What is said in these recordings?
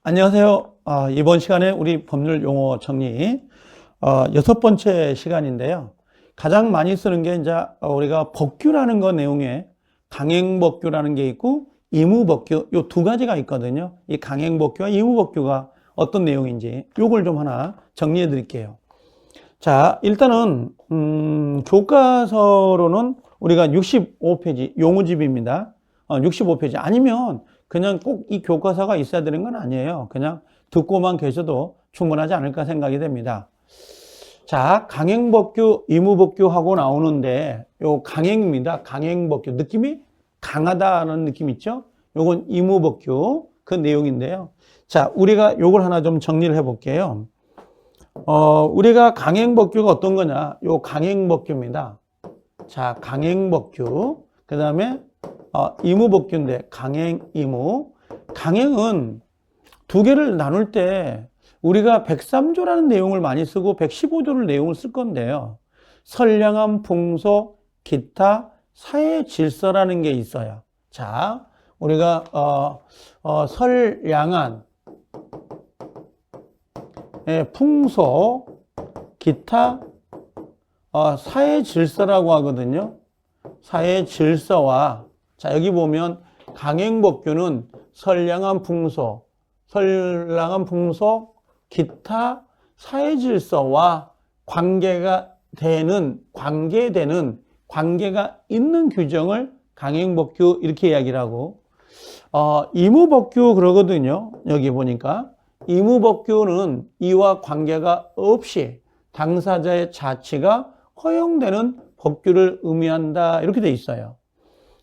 안녕하세요. 이번 시간에 우리 법률 용어 정리 6번째 시간인데요. 가장 많이 쓰는 게 이제 우리가 법규라는 거 내용에 강행법규라는 게 있고 의무법규 요 두 가지가 있거든요. 이 강행법규와 의무법규가 어떤 내용인지 요걸 좀 하나 정리해 드릴게요. 자, 일단은 교과서로는 우리가 65페이지 용어집입니다. 65페이지 아니면 그냥 꼭 이 교과서가 있어야 되는 건 아니에요. 그냥 듣고만 계셔도 충분하지 않을까 생각이 됩니다. 자, 강행법규, 의무법규하고 나오는데 요 강행입니다. 강행법규. 느낌이 강하다는 느낌 있죠? 요건 의무법규 그 내용인데요. 자, 우리가 요걸 하나 좀 정리를 해 볼게요. 우리가 강행법규가 어떤 거냐? 요 강행법규입니다. 자, 강행법규. 그 다음에 의무법규인데 강행, 의무. 강행은 두 개를 나눌 때 우리가 103조라는 내용을 많이 쓰고 115조를 내용을 쓸 건데요. 선량한 풍속, 기타, 사회 질서라는 게 있어요. 자, 우리가 선량한 풍속, 기타, 사회 질서라고 하거든요. 사회 질서와 자, 여기 보면 강행법규는 선량한 풍속, 기타 사회 질서와 관계가 있는 규정을 강행법규 이렇게 이야기를 하고, 의무법규 그러거든요. 여기 보니까 의무법규는 이와 관계가 없이 당사자의 자치가 허용되는 법규를 의미한다 이렇게 돼 있어요.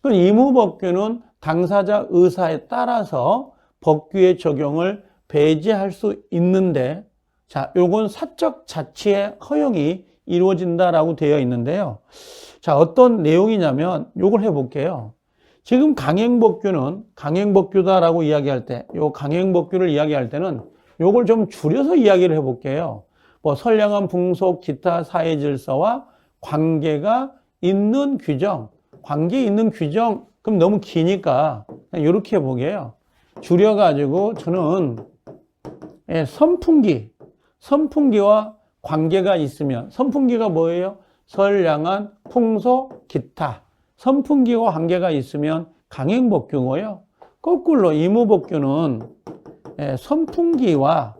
의무법규는 당사자 의사에 따라서 법규의 적용을 배제할 수 있는데, 자, 요건 사적 자치의 허용이 이루어진다라고 되어 있는데요. 자, 어떤 내용이냐면 요걸 해볼게요. 지금 강행법규다라고 이야기할 때, 요 강행법규를 이야기할 때는 요걸 좀 줄여서 이야기를 해볼게요. 뭐 선량한 풍속, 기타 사회 질서와 관계가 있는 규정, 그럼 너무 기니까 그냥 이렇게 해보게요. 줄여가지고 저는 선풍기와 관계가 있으면, 선풍기가 뭐예요? 선량한 풍속, 기타. 선풍기와 관계가 있으면 강행법규고요. 거꾸로 의무법규는 선풍기와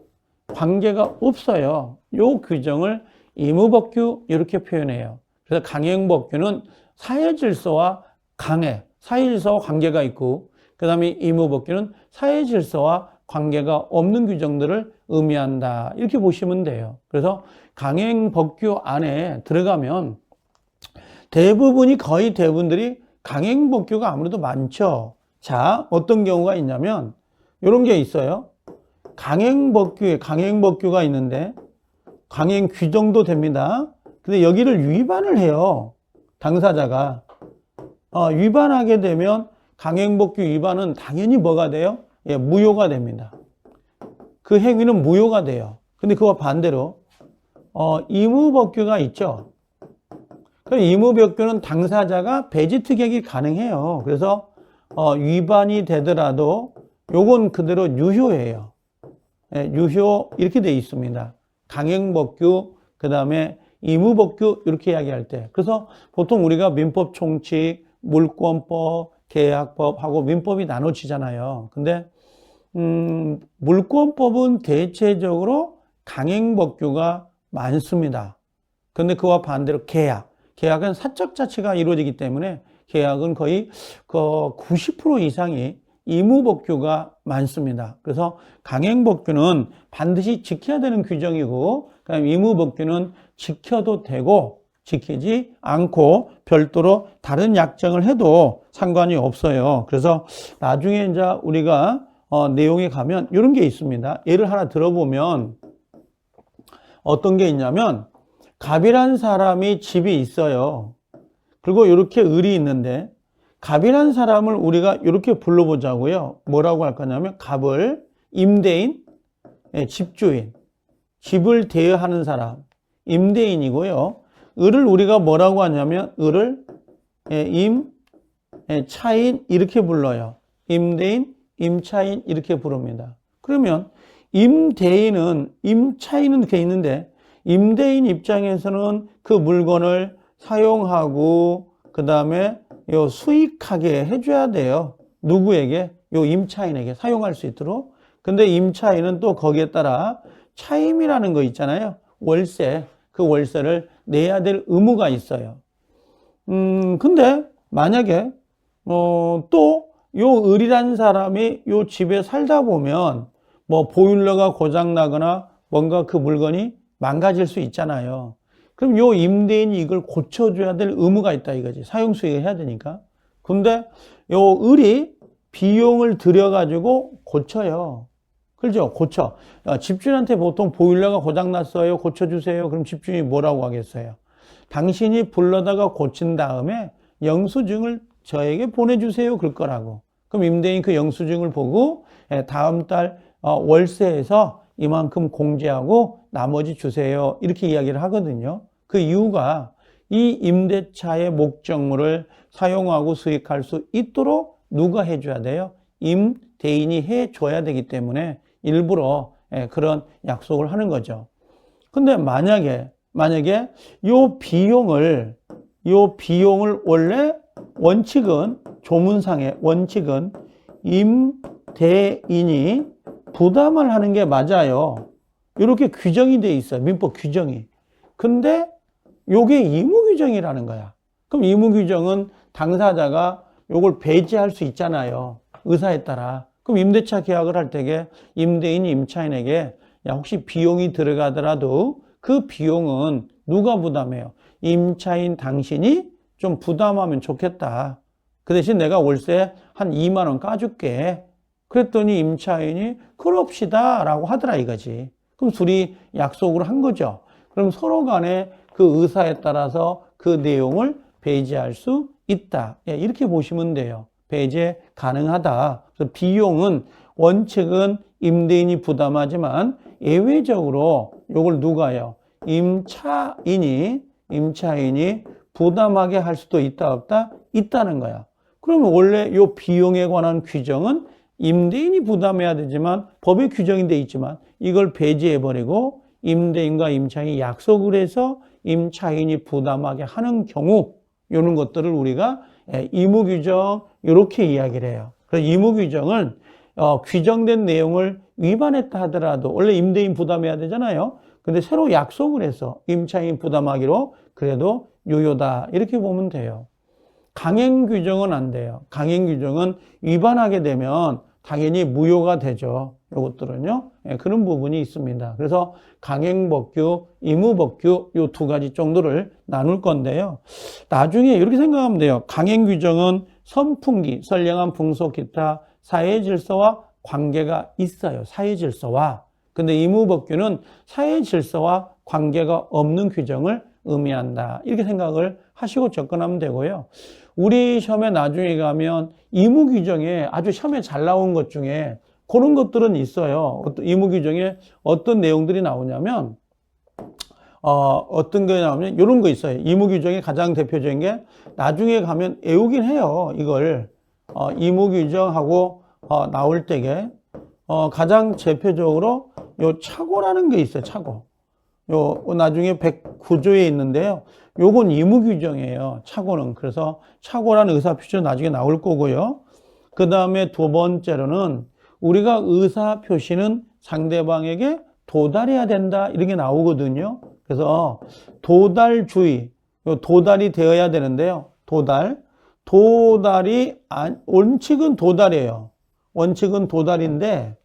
관계가 없어요. 요 규정을 의무법규 이렇게 표현해요. 그래서 강행법규는 사회질서와 사회질서와 관계가 있고, 그 다음에 의무법규는 사회질서와 관계가 없는 규정들을 의미한다. 이렇게 보시면 돼요. 그래서 강행법규 안에 들어가면 거의 대부분들이 강행법규가 아무래도 많죠. 자, 어떤 경우가 있냐면 이런 게 있어요. 강행법규가 있는데 강행 규정도 됩니다. 근데 여기를 위반을 해요. 당사자가. 위반하게 되면 강행법규 위반은 당연히 뭐가 돼요? 무효가 됩니다. 그 행위는 무효가 돼요. 근데 그와 반대로 의무법규가 있죠. 그 의무법규는 당사자가 배지 특약이 가능해요. 그래서 위반이 되더라도 요건 그대로 유효해요. 유효 이렇게 돼 있습니다. 강행법규, 그 다음에 의무법규 이렇게 이야기할 때. 그래서 보통 우리가 민법 총칙, 물권법, 계약법하고 민법이 나눠지잖아요. 근데 물권법은 대체적으로 강행법규가 많습니다. 근데 그와 반대로 계약은 사적 자치가 이루어지기 때문에 계약은 거의 90% 이상이 의무법규가 많습니다. 그래서 강행법규는 반드시 지켜야 되는 규정이고, 그다음 의무법규는 지켜도 되고 지키지 않고 별도로 다른 약정을 해도 상관이 없어요. 그래서 나중에 이제 우리가 내용에 가면 이런 게 있습니다. 예를 하나 들어보면 어떤 게 있냐면, 갑이란 사람이 집이 있어요. 그리고 이렇게 을이 있는데 갑이란 사람을 우리가 이렇게 불러보자고요. 뭐라고 할 거냐면 갑을 임대인, 집주인, 집을 대여하는 사람, 임대인이고요. 을을 우리가 뭐라고 하냐면 을을 차인 이렇게 불러요. 임대인, 임차인 이렇게 부릅니다. 그러면 임대인은, 임차인은 그게 있는데, 임대인 입장에서는 그 물건을 사용하고, 그 다음에 요 수익하게 해줘야 돼요. 누구에게? 요 임차인에게 사용할 수 있도록. 근데 임차인은 또 거기에 따라 차임이라는 거 있잖아요. 월세. 그 월세를 내야 될 의무가 있어요. 근데 만약에, 또 요 을이라는 사람이 요 집에 살다 보면 뭐 보일러가 고장 나거나 뭔가 그 물건이 망가질 수 있잖아요. 그럼 요 임대인이 이걸 고쳐줘야 될 의무가 있다 이거지. 사용 수익을 해야 되니까. 근데 요 을이 비용을 들여가지고 고쳐요. 그렇죠? 고쳐. 집주인한테 보통 보일러가 고장 났어요. 고쳐주세요. 그럼 집주인이 뭐라고 하겠어요? 당신이 불러다가 고친 다음에 영수증을 저에게 보내주세요. 그럴 거라고. 그럼 임대인 그 영수증을 보고 다음 달 월세에서 이만큼 공제하고 나머지 주세요. 이렇게 이야기를 하거든요. 그 이유가 이 임대차의 목적물을 사용하고 수익할 수 있도록 누가 해줘야 돼요? 임대인이 해줘야 되기 때문에 일부러 그런 약속을 하는 거죠. 근데 만약에 요 비용을 원래 원칙은, 조문상의 원칙은 임대인이 부담을 하는 게 맞아요. 이렇게 규정이 돼 있어요. 민법 규정이. 근데 요게 의무 규정이라는 거야. 그럼 의무 규정은 당사자가 요걸 배제할 수 있잖아요. 의사에 따라. 그럼 임대차 계약을 할 때에 임대인이 임차인에게 야, 혹시 비용이 들어가더라도 그 비용은 누가 부담해요? 임차인 당신이 좀 부담하면 좋겠다. 그 대신 내가 월세 한 2만 원 까줄게. 그랬더니 임차인이 그럽시다 라고 하더라 이거지. 그럼 둘이 약속을 한 거죠. 그럼 서로 간에 그 의사에 따라서 그 내용을 배제할 수 있다. 이렇게 보시면 돼요. 배제 가능하다. 그래서 비용은 원칙은 임대인이 부담하지만 예외적으로 이걸 누가요? 임차인이 부담하게 할 수도 있다 없다? 있다는 거야. 그러면 원래 이 비용에 관한 규정은 임대인이 부담해야 되지만 법의 규정이 돼 있지만 이걸 배제해버리고 임대인과 임차인이 약속을 해서 임차인이 부담하게 하는 경우 이런 것들을 우리가 의무규정 이렇게 이야기를 해요. 그래서 의무규정은 규정된 내용을 위반했다 하더라도 원래 임대인 부담해야 되잖아요. 근데 새로 약속을 해서 임차인 부담하기로 그래도 유효다 이렇게 보면 돼요. 강행규정은 안 돼요. 강행규정은 위반하게 되면 당연히 무효가 되죠. 이것들은요. 그런 부분이 있습니다. 그래서 강행법규, 의무법규 이 두 가지 정도를 나눌 건데요. 나중에 이렇게 생각하면 돼요. 강행규정은 선풍기, 선량한 풍속, 기타 사회질서와 관계가 있어요. 사회질서와. 근데 의무법규는 사회질서와 관계가 없는 규정을 의미한다. 이렇게 생각을 하시고 접근하면 되고요. 우리 시험에 나중에 가면 의무규정에 아주 시험에 잘 나온 것 중에 그런 것들은 있어요. 의무규정에 어떤 내용들이 나오냐면, 어떤 게 나오면 이런 거 있어요. 의무규정의 가장 대표적인 게 나중에 가면 외우긴 해요. 이걸. 의무규정하고 나올 때에 가장 대표적으로 요 착오라는 게 있어요. 착오. 요 나중에 109조에 있는데요. 요건 의무규정이에요. 착오는. 그래서 착오라는 의사표시는 나중에 나올 거고요. 그 다음에 두 번째로는 우리가 의사표시는 상대방에게 도달해야 된다. 이런 게 나오거든요. 그래서 도달주의, 도달이 되어야 되는데요. 도달이 원칙은 도달이에요. 원칙은 도달인데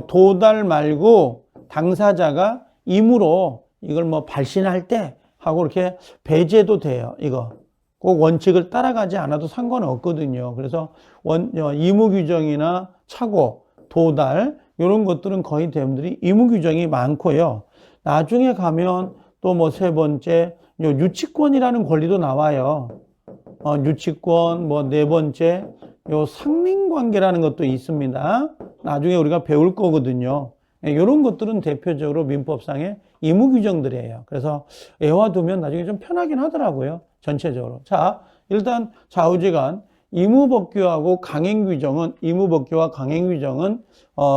도달 말고 당사자가 임으로 이걸 뭐 발신할 때 하고 이렇게 배제도 돼요. 이거 꼭 원칙을 따라가지 않아도 상관은 없거든요. 그래서 의무규정이나 착오, 도달 이런 것들은 거의 대부분들이 의무규정이 많고요. 나중에 가면 또 뭐 세 번째 유치권이라는 권리도 나와요. 유치권 뭐 네 번째 상린관계라는 것도 있습니다. 나중에 우리가 배울 거거든요. 이런 것들은 대표적으로 민법상의 의무규정들이에요. 그래서 외워두면 나중에 좀 편하긴 하더라고요. 전체적으로. 자, 일단 좌우지간 의무복귀하고 강행규정은, 의무복귀와 강행규정은,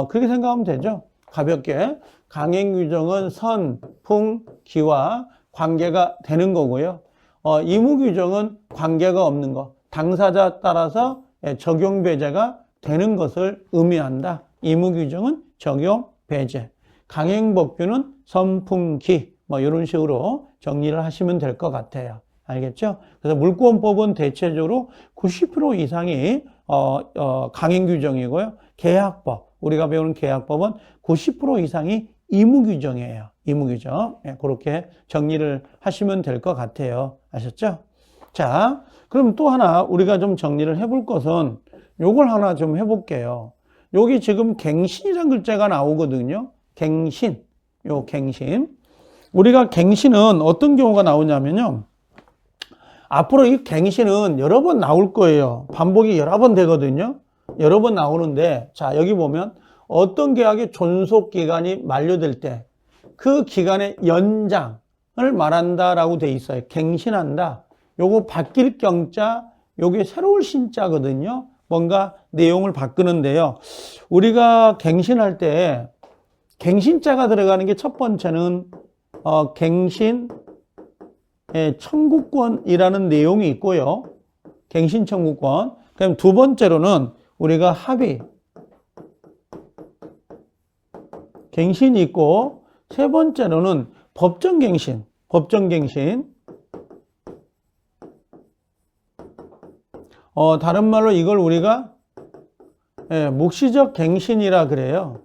그렇게 생각하면 되죠. 가볍게. 강행규정은 선, 풍, 기와 관계가 되는 거고요. 의무규정은 관계가 없는 거. 당사자 따라서 적용 배제가 되는 것을 의미한다. 의무규정은 적용 배제. 강행법규는 선풍기. 이런 식으로 정리를 하시면 될 것 같아요. 알겠죠? 그래서 물권법은 대체적으로 90% 이상이 강행규정이고요. 계약법, 우리가 배우는 계약법은 90% 이상이 의무규정이에요. 의무규정. 그렇게 정리를 하시면 될 것 같아요. 아셨죠? 자, 그럼 또 하나 우리가 좀 정리를 해볼 것은 요걸 하나 좀 해볼게요. 여기 지금 갱신이라는 글자가 나오거든요. 갱신. 요 갱신. 우리가 갱신은 어떤 경우가 나오냐면요. 앞으로 이 갱신은 여러 번 나올 거예요. 반복이 여러 번 되거든요. 여러 번 나오는데, 자, 여기 보면 어떤 계약의 존속기간이 만료될 때 그 기간의 연장을 말한다라고 돼 있어요. 갱신한다. 요거 바뀔 경자, 요게 새로울 신자거든요. 뭔가 내용을 바꾸는데요. 우리가 갱신할 때 갱신자가 들어가는 게 첫 번째는 갱신 청구권이라는 내용이 있고요. 갱신 청구권. 그럼 두 번째로는 우리가 합의 갱신이 있고, 세 번째로는 법정갱신. 법정갱신. 다른 말로 이걸 우리가 묵시적 갱신이라 그래요.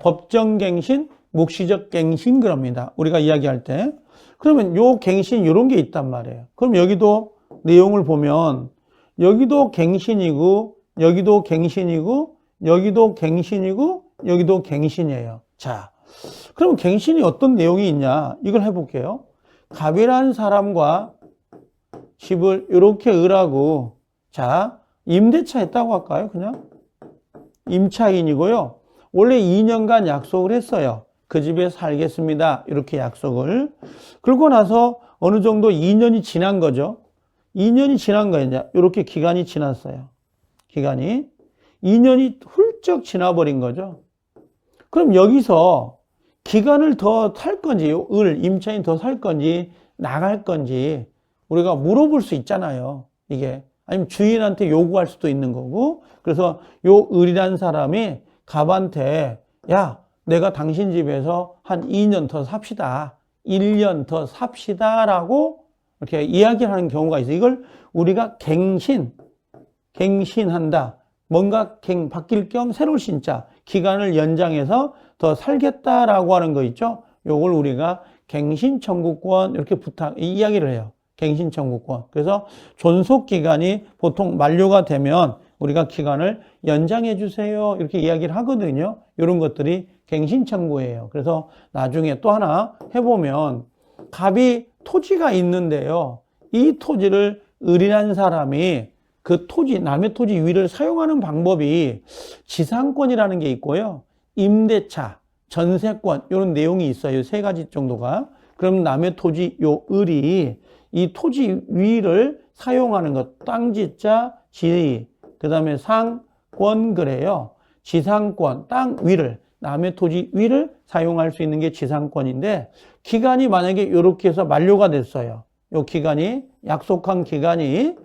법정갱신, 묵시적 갱신 그럽니다. 우리가 이야기할 때. 그러면 요 갱신 이런 게 있단 말이에요. 그럼 여기도 내용을 보면 여기도 갱신이고 여기도 갱신이고 여기도 갱신이고 여기도 갱신이에요. 자, 그럼 갱신이 어떤 내용이 있냐? 이걸 해볼게요. 갑이라는 사람과 집을 이렇게 을하고, 자, 임대차 했다고 할까요? 그냥 임차인이고요. 원래 2년간 약속을 했어요. 그 집에 살겠습니다. 이렇게 약속을. 그러고 나서 어느 정도 2년이 지난 거죠. 2년이 지난 거예요. 이제 이렇게 기간이 지났어요. 기간이 2년이 훌쩍 지나버린 거죠. 그럼 여기서 기간을 더 살 건지, 임차인 더 살 건지, 나갈 건지 우리가 물어볼 수 있잖아요. 이게. 아니면 주인한테 요구할 수도 있는 거고. 그래서 요 을이라는 사람이 갑한테, 야, 내가 당신 집에서 한 2년 더 삽시다. 1년 더 삽시다. 라고 이렇게 이야기를 하는 경우가 있어요. 이걸 우리가 갱신한다. 뭔가 바뀔 겸 새로운 신자, 기간을 연장해서 더 살겠다라고 하는 거 있죠? 요걸 우리가 갱신 청구권 이렇게 이야기를 해요. 갱신 청구권. 그래서 존속 기간이 보통 만료가 되면 우리가 기간을 연장해 주세요. 이렇게 이야기를 하거든요. 이런 것들이 갱신 청구예요. 그래서 나중에 또 하나 해보면 갑이 토지가 있는데요. 이 토지를 을이라는 사람이 그 토지, 남의 토지 위를 사용하는 방법이 지상권이라는 게 있고요. 임대차, 전세권, 이런 내용이 있어요. 세 가지 정도가. 그럼 남의 토지, 요 을이 이 토지 위를 사용하는 것, 땅지자, 지위, 그 다음에 상권 그래요. 지상권, 땅 위를, 남의 토지 위를 사용할 수 있는 게 지상권인데, 기간이 만약에 이렇게 해서 만료가 됐어요. 요 기간이, 약속한 기간이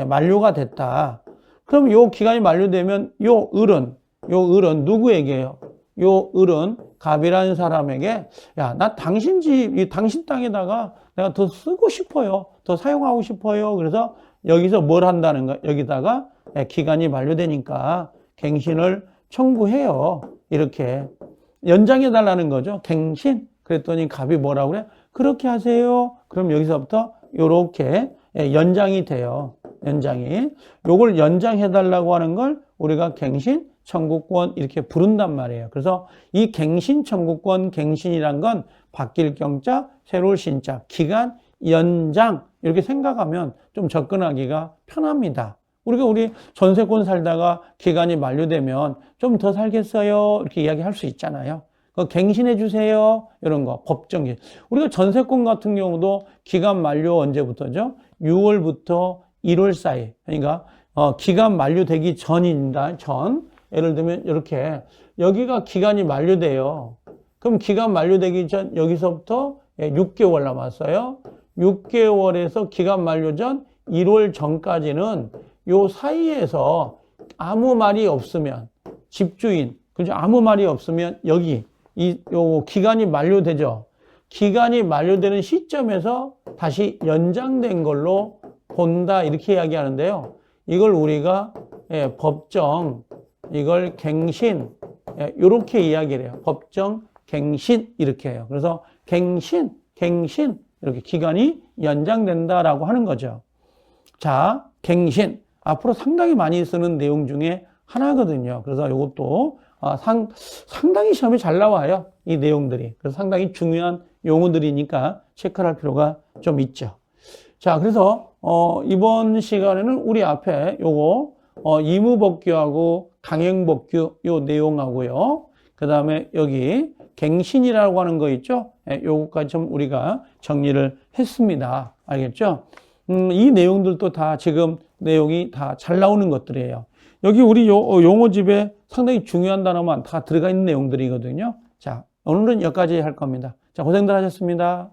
만료가 됐다. 그럼 요 기간이 만료되면 요 을은 누구에게요? 요 을은 갑이라는 사람에게, 야, 나 당신 집, 당신 땅에다가 내가 더 쓰고 싶어요. 더 사용하고 싶어요. 그래서 여기서 뭘 한다는 거야? 여기다가 기간이 만료되니까 갱신을 청구해요. 이렇게 연장해 달라는 거죠. 갱신. 그랬더니 갑이 뭐라고 그래? 그렇게 하세요. 그럼 여기서부터 요렇게 연장이 돼요. 연장이. 요걸 연장해 달라고 하는 걸 우리가 갱신 청구권 이렇게 부른단 말이에요. 그래서 이 갱신 청구권, 갱신이란 건 바뀔 경자, 새로울 신자, 기간 연장 이렇게 생각하면 좀 접근하기가 편합니다. 우리 전세권 살다가 기간이 만료되면 좀 더 살겠어요. 이렇게 이야기할 수 있잖아요. 갱신해 주세요. 이런 거, 법정갱신. 우리가 전세권 같은 경우도 기간 만료 언제부터죠? 6월부터 1월 사이. 그러니까 기간 만료되기 전입니다. 전. 예를 들면 이렇게 여기가 기간이 만료돼요. 그럼 기간 만료되기 전 여기서부터 6개월 남았어요. 6개월에서 기간 만료 전 1월 전까지는 요 사이에서 아무 말이 없으면 집주인, 그죠? 아무 말이 없으면 여기 요 기간이 만료되죠. 기간이 만료되는 시점에서 다시 연장된 걸로 본다 이렇게 이야기하는데요. 이걸 우리가 법정, 이걸 갱신 이렇게 이야기를 해요. 법정 갱신 이렇게 해요. 그래서 갱신 이렇게 기간이 연장된다라고 하는 거죠. 자, 갱신 앞으로 상당히 많이 쓰는 내용 중에 하나거든요. 그래서 이것도 상당히 시험에 잘 나와요. 이 내용들이. 그래서 상당히 중요한 용어들이니까 체크할 필요가 좀 있죠. 자, 그래서 이번 시간에는 우리 앞에 요거 의무복귀하고 강행복귀 요 내용하고요. 그 다음에 여기 갱신이라고 하는 거 있죠? 요거까지 좀 우리가 정리를 했습니다. 알겠죠? 이 내용들도 다 지금 내용이 다 잘 나오는 것들이에요. 여기 우리 용어집에 상당히 중요한 단어만 다 들어가 있는 내용들이거든요. 자, 오늘은 여기까지 할 겁니다. 자, 고생들 하셨습니다.